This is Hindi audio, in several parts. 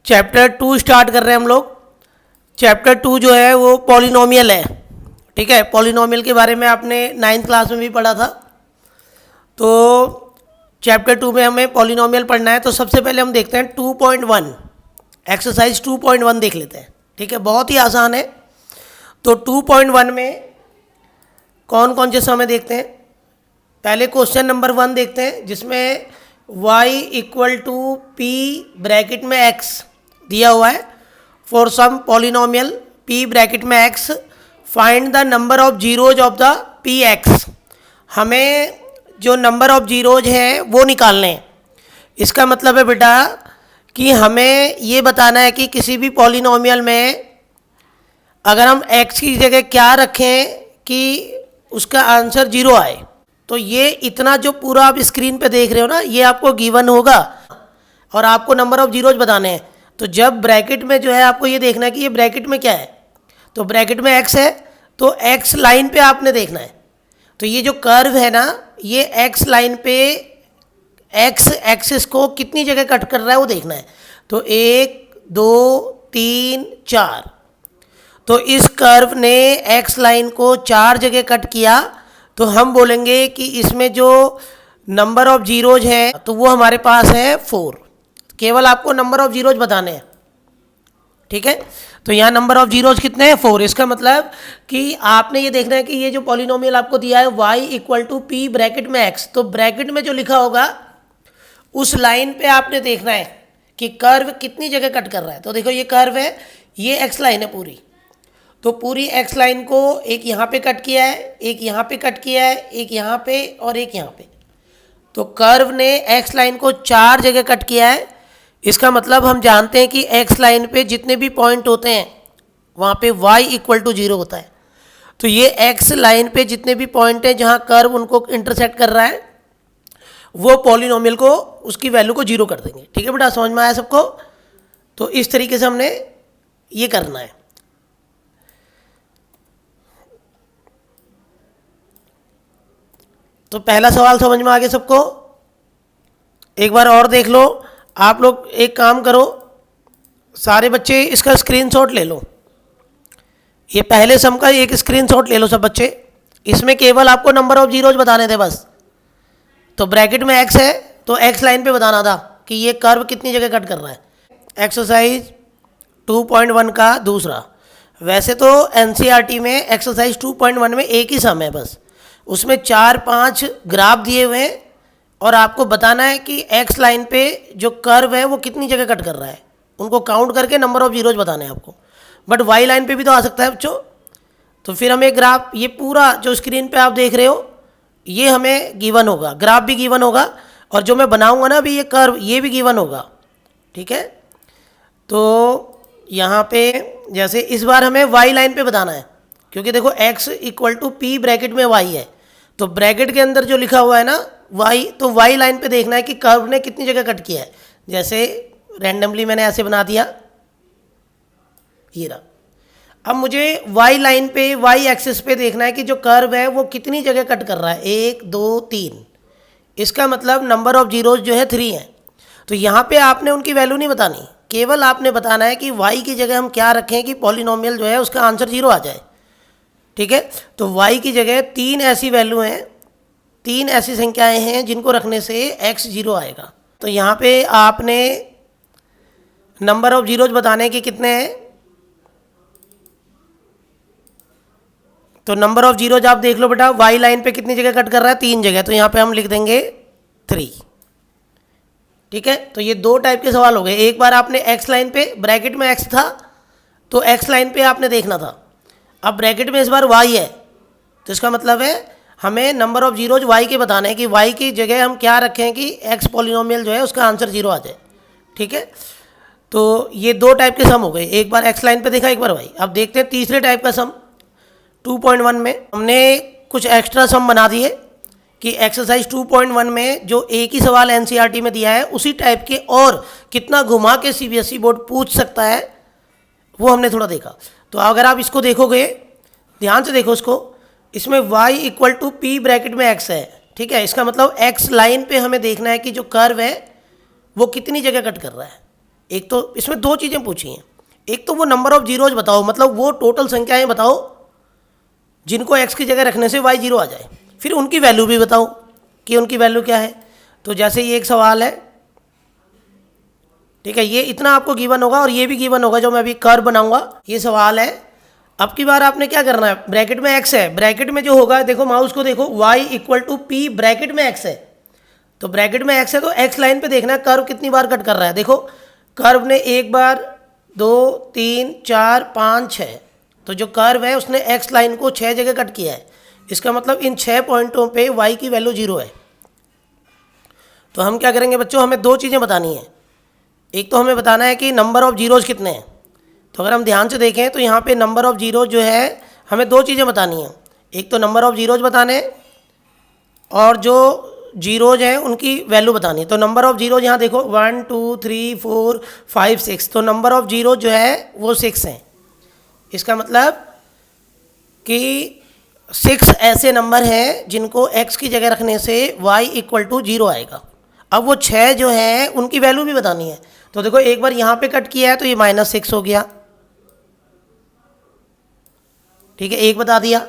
चैप्टर 2 स्टार्ट कर रहे हैं हम लोग। चैप्टर 2 जो है वो पॉलिनोमियल है। ठीक है, पॉलिनोमियल के बारे में आपने 9th क्लास में भी पढ़ा था। तो चैप्टर 2 में हमें पॉलिनोमियल पढ़ना है। तो सबसे पहले हम देखते हैं 2.1, एक्सरसाइज 2.1 देख लेते हैं। ठीक है, बहुत ही आसान है। तो 2.1 में कौन कौन से समय देखते हैं। पहले क्वेश्चन नंबर 1 देखते हैं, जिसमें y equal to P bracket में x दिया हुआ है। For some polynomial p bracket में x find the number of zeros of the P X. हमें जो नंबर ऑफ जीरोज हैं वो निकालने हैं। इसका मतलब है बेटा कि हमें ये बताना है कि किसी भी पॉलिनोमियल में अगर हम x की जगह क्या रखें कि उसका आंसर 0 आए। तो ये इतना जो पूरा आप स्क्रीन पे देख रहे हो ना, ये आपको गिवन होगा और आपको नंबर ऑफ जीरोज बताने हैं। तो जब ब्रैकेट में जो है आपको ये देखना है कि ये ब्रैकेट में क्या है। तो ब्रैकेट में x है, तो x लाइन पे आपने देखना है। तो ये जो कर्व है ना, ये x लाइन पे x एक्सिस को कितनी जगह कट कर रहा है वो देखना है। तो 1 2 3 4, तो इस कर्व ने x लाइन को 4 जगह कट किया। तो हम बोलेंगे कि इसमें जो नंबर ऑफ जीरोज है तो वो हमारे पास है 4। केवल आपको नंबर ऑफ जीरोज बताने हैं। ठीक है, तो यहाँ नंबर ऑफ जीरोज कितने हैं 4। इसका मतलब कि आपने ये देखना है कि ये जो पॉलिनोमियल आपको दिया है y equal to P bracket में x, तो ब्रैकेट में जो लिखा होगा उस लाइन पे आपने देखना है कि कर्व कितनी जगह कट कर रहा है। तो देखो ये कर्व है, ये x लाइन है पूरी। तो पूरी x लाइन को एक यहाँ पे कट किया है, एक यहाँ पे कट किया है, एक यहाँ पे और एक यहाँ पे। तो कर्व ने x लाइन को 4 जगह कट किया है। इसका मतलब हम जानते हैं कि x लाइन पे जितने भी पॉइंट होते हैं वहाँ पे y इक्वल टू 0 होता है। तो ये x लाइन पे जितने भी पॉइंट हैं जहाँ कर्व उनको इंटरसेक्ट कर रहा है, वो पॉलिनोमियल को उसकी वैल्यू को 0 कर देंगे। ठीक है बेटा, समझ में आया सबको। तो इस तरीके से हमने ये करना है। तो पहला सवाल समझ में आ गया सबको। एक बार और देख लो। आप लोग एक काम करो, सारे बच्चे इसका स्क्रीनशॉट ले लो। ये पहले सम का एक स्क्रीनशॉट ले लो सब बच्चे। इसमें केवल आपको नंबर ऑफ जीरोज बताने थे बस। तो ब्रैकेट में x है, तो x लाइन पे बताना था कि ये कर्व कितनी जगह कट कर रहा है। एक्सरसाइज 2.1 का दूसरा। वैसे तो एनसीईआरटी में एक्सरसाइज 2.1 में एक ही सम है बस। उसमें 4-5 ग्राफ दिए हुए हैं और आपको बताना है कि x लाइन पे जो कर्व है वो कितनी जगह कट कर रहा है। उनको काउंट करके नंबर ऑफ जीरोज बताने हैं आपको। बट y लाइन पे भी तो आ सकता है बच्चों। तो फिर हमें ग्राफ, ये पूरा जो स्क्रीन पे आप देख रहे हो ये हमें गिवन होगा, ग्राफ भी गिवन होगा और जो मैं बनाऊंगा ना अभी ये कर्व, ये भी गिवन होगा। ठीक है, तो यहाँ पे जैसे इस बार हमें y लाइन पे बताना है, क्योंकि देखो x equal to P bracket में y है। तो ब्रैकेट के अंदर जो लिखा हुआ है ना y, तो y लाइन पे देखना है कि कर्व ने कितनी जगह कट किया है। जैसे रैंडमली मैंने ऐसे बना दिया, ये रहा। अब मुझे y लाइन पे, y एक्सिस पे देखना है कि जो कर्व है वो कितनी जगह कट कर रहा है। 1 2 3। इसका मतलब नंबर ऑफ जीरोज जो है 3 है। तो यहाँ पे आपने उनकी वैल्यू नहीं बतानी, केवल आपने बताना है कि y की जगह हम क्या रखें कि पॉलिनोमियल जो है उसका आंसर 0 आ जाए। ठीक है, तो y की जगह 3 ऐसी वैल्यू हैं, 3 ऐसी संख्याएं हैं जिनको रखने से x 0 आएगा। तो यहाँ पे आपने नंबर ऑफ जीरोज बताने के कितने हैं। तो नंबर ऑफ जीरोज आप देख लो बेटा, y लाइन पे कितनी जगह कट कर रहा है 3 जगह। तो यहाँ पे हम लिख देंगे 3। ठीक है, तो ये 2 टाइप के सवाल हो गए। एक बार आपने x लाइन पे, ब्रैकेट में x था तो x लाइन पे आपने देखना था। अब ब्रैकेट में इस बार y है, तो इसका मतलब है हमें नंबर ऑफ जीरोज y के बताना है कि y की जगह हम क्या रखें कि x पॉलिनोमियल जो है उसका आंसर 0 आ जाए। ठीक है, तो ये 2 टाइप के सम हो गए। एक बार x लाइन पे देखा, एक बार y। अब देखते हैं तीसरे टाइप का सम। 2.1 में हमने कुछ एक्स्ट्रा सम बना दिए कि एक्सरसाइज 2.1 में जो एक ही सवाल एनसीईआरटी में दिया है उसी टाइप के और कितना घुमा के सीबीएसई बोर्ड पूछ सकता है वो हमने थोड़ा देखा। तो अगर आप इसको देखोगे, ध्यान से देखो इसको, इसमें y equal to P bracket में x है। ठीक है, इसका मतलब x लाइन पे हमें देखना है कि जो कर्व है वो कितनी जगह कट कर रहा है। एक तो इसमें दो चीज़ें पूछी हैं, एक तो वो नंबर ऑफ जीरोज बताओ, मतलब वो टोटल संख्याएं बताओ जिनको x की जगह रखने से y जीरो आ जाए, फिर उनकी वैल्यू भी बताओ कि उनकी वैल्यू क्या है। तो जैसे ये एक सवाल है, ठीक है, ये इतना आपको गिवन होगा और ये भी गिवन होगा जो मैं अभी कर्व बनाऊंगा। ये सवाल है, अब की बार आपने क्या करना है, ब्रैकेट में x है, ब्रैकेट में जो होगा देखो माउस को देखो, y equal to P bracket में x है, तो ब्रैकेट में x है तो x लाइन पे देखना है कर्व कितनी बार कट कर रहा है। देखो कर्व ने एक बार, दो, तीन, चार, पाँच, छः, तो जो कर्व है उसने x लाइन को 6 जगह कट किया है। इसका मतलब इन 6 पॉइंटों पे y की वैल्यू 0 है। तो हम क्या करेंगे बच्चों, हमें दो चीज़ें बतानी है, एक तो हमें बताना है कि नंबर ऑफ़ जीरोज़ कितने हैं। तो अगर हम ध्यान से देखें तो यहाँ पे नंबर ऑफ़ जीरोज़ जो है हमें दो चीज़ें बतानी हैं, एक तो नंबर ऑफ़ जीरोज़ बताने और जो जीरोज़ हैं उनकी वैल्यू बतानी है। तो नंबर ऑफ़ जीरोज़ यहाँ देखो 1 2 3 4 5 6, तो नंबर ऑफ़ जीरो जो है वो 6 हैं। इसका मतलब कि 6 ऐसे नंबर हैं जिनको x की जगह रखने से y इक्वल टू 0 आएगा। अब वो 6 जो हैं उनकी वैल्यू भी बतानी है। तो देखो एक बार यहाँ पे कट किया है तो ये -6 हो गया, ठीक है, एक बता दिया।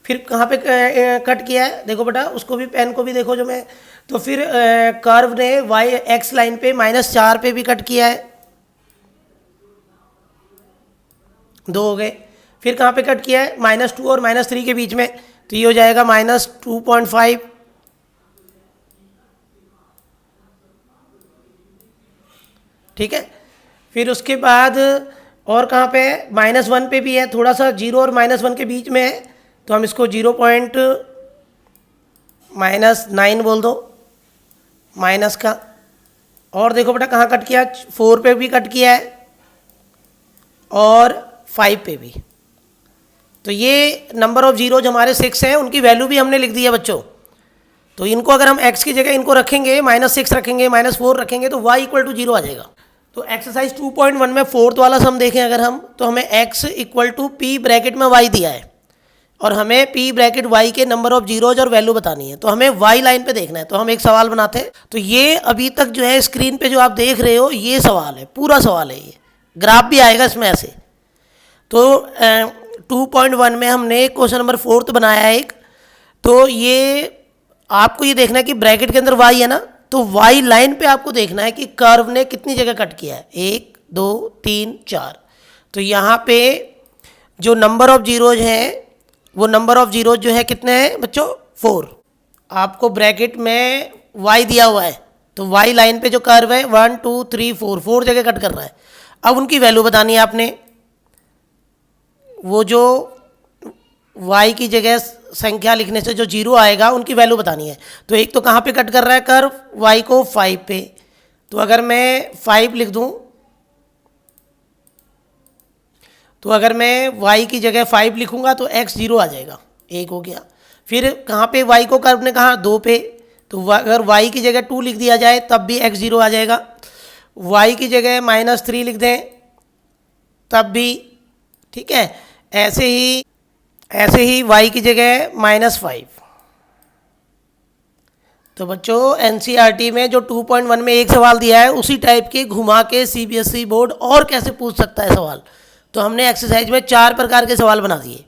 फिर कहाँ पे कट किया है देखो बेटा, उसको भी पेन को भी देखो जो मैं, तो फिर कर्व ने y x लाइन पे -4 पे भी कट किया है, 2 हो गए। फिर कहाँ पे कट किया है, -2 और -3 के बीच में, तो ये हो जाएगा -2.5, ठीक है। फिर उसके बाद और कहाँ पे है, -1 पे भी है, थोड़ा सा 0 और -1 के बीच में है, तो हम इसको 0.9 बोल दो माइनस का। और देखो बेटा कहाँ कट किया, 4 पे भी कट किया है और 5 पे भी। तो ये नंबर ऑफ़ जीरोज हमारे 6 हैं, उनकी वैल्यू भी हमने लिख दी है बच्चों। तो इनको अगर हम x की जगह इनको रखेंगे, -6 रखेंगे, -4 रखेंगे, तो y इक्वल टू 0 आ जाएगा। तो एक्सरसाइज 2.1 में 4th वाला सम देखें अगर हम, तो हमें x equal to P bracket में y दिया है और हमें p ब्रैकेट y के नंबर ऑफ़ जीरोज और वैल्यू बतानी है। तो हमें y लाइन पे देखना है। तो हम एक सवाल बनाते हैं। तो ये अभी तक जो है स्क्रीन पे जो आप देख रहे हो ये सवाल है, पूरा सवाल है, ये ग्राफ भी आएगा इसमें ऐसे। तो 2.1 में हमने क्वेश्चन नंबर 4th बनाया है एक। तो ये आपको ये देखना है कि ब्रैकेट के अंदर y है ना, तो y लाइन पे आपको देखना है कि कर्व ने कितनी जगह कट किया है, 1 2 3 4। तो यहाँ पे जो नंबर ऑफ़ जीरोज हैं वो नंबर ऑफ़ जीरोज जो है कितने हैं बच्चों, 4। आपको ब्रैकेट में y दिया हुआ है, तो y लाइन पे जो कर्व है 1 2 3 4 जगह कट कर रहा है। अब उनकी वैल्यू बतानी है आपने, वो जो y की जगह संख्या लिखने से जो 0 आएगा उनकी वैल्यू बतानी है। तो एक तो कहाँ पे कट कर रहा है कर्व, y को 5 पे, तो अगर मैं 5 लिख दूँ, तो अगर मैं y की जगह 5 लिखूँगा तो x 0 आ जाएगा, 1 हो गया। फिर कहाँ पे y को कर्व ने कहा 2 पे, तो अगर y की जगह 2 लिख दिया जाए तब भी x 0 आ जाएगा। y की जगह -3 लिख दें तब भी, ठीक है। ऐसे ही y की जगह -5। तो बच्चों एनसीईआरटी में जो 2.1 में एक सवाल दिया है उसी टाइप के घुमा के सीबीएसई बोर्ड और कैसे पूछ सकता है सवाल। तो हमने एक्सरसाइज में 4 प्रकार के सवाल बना दिए।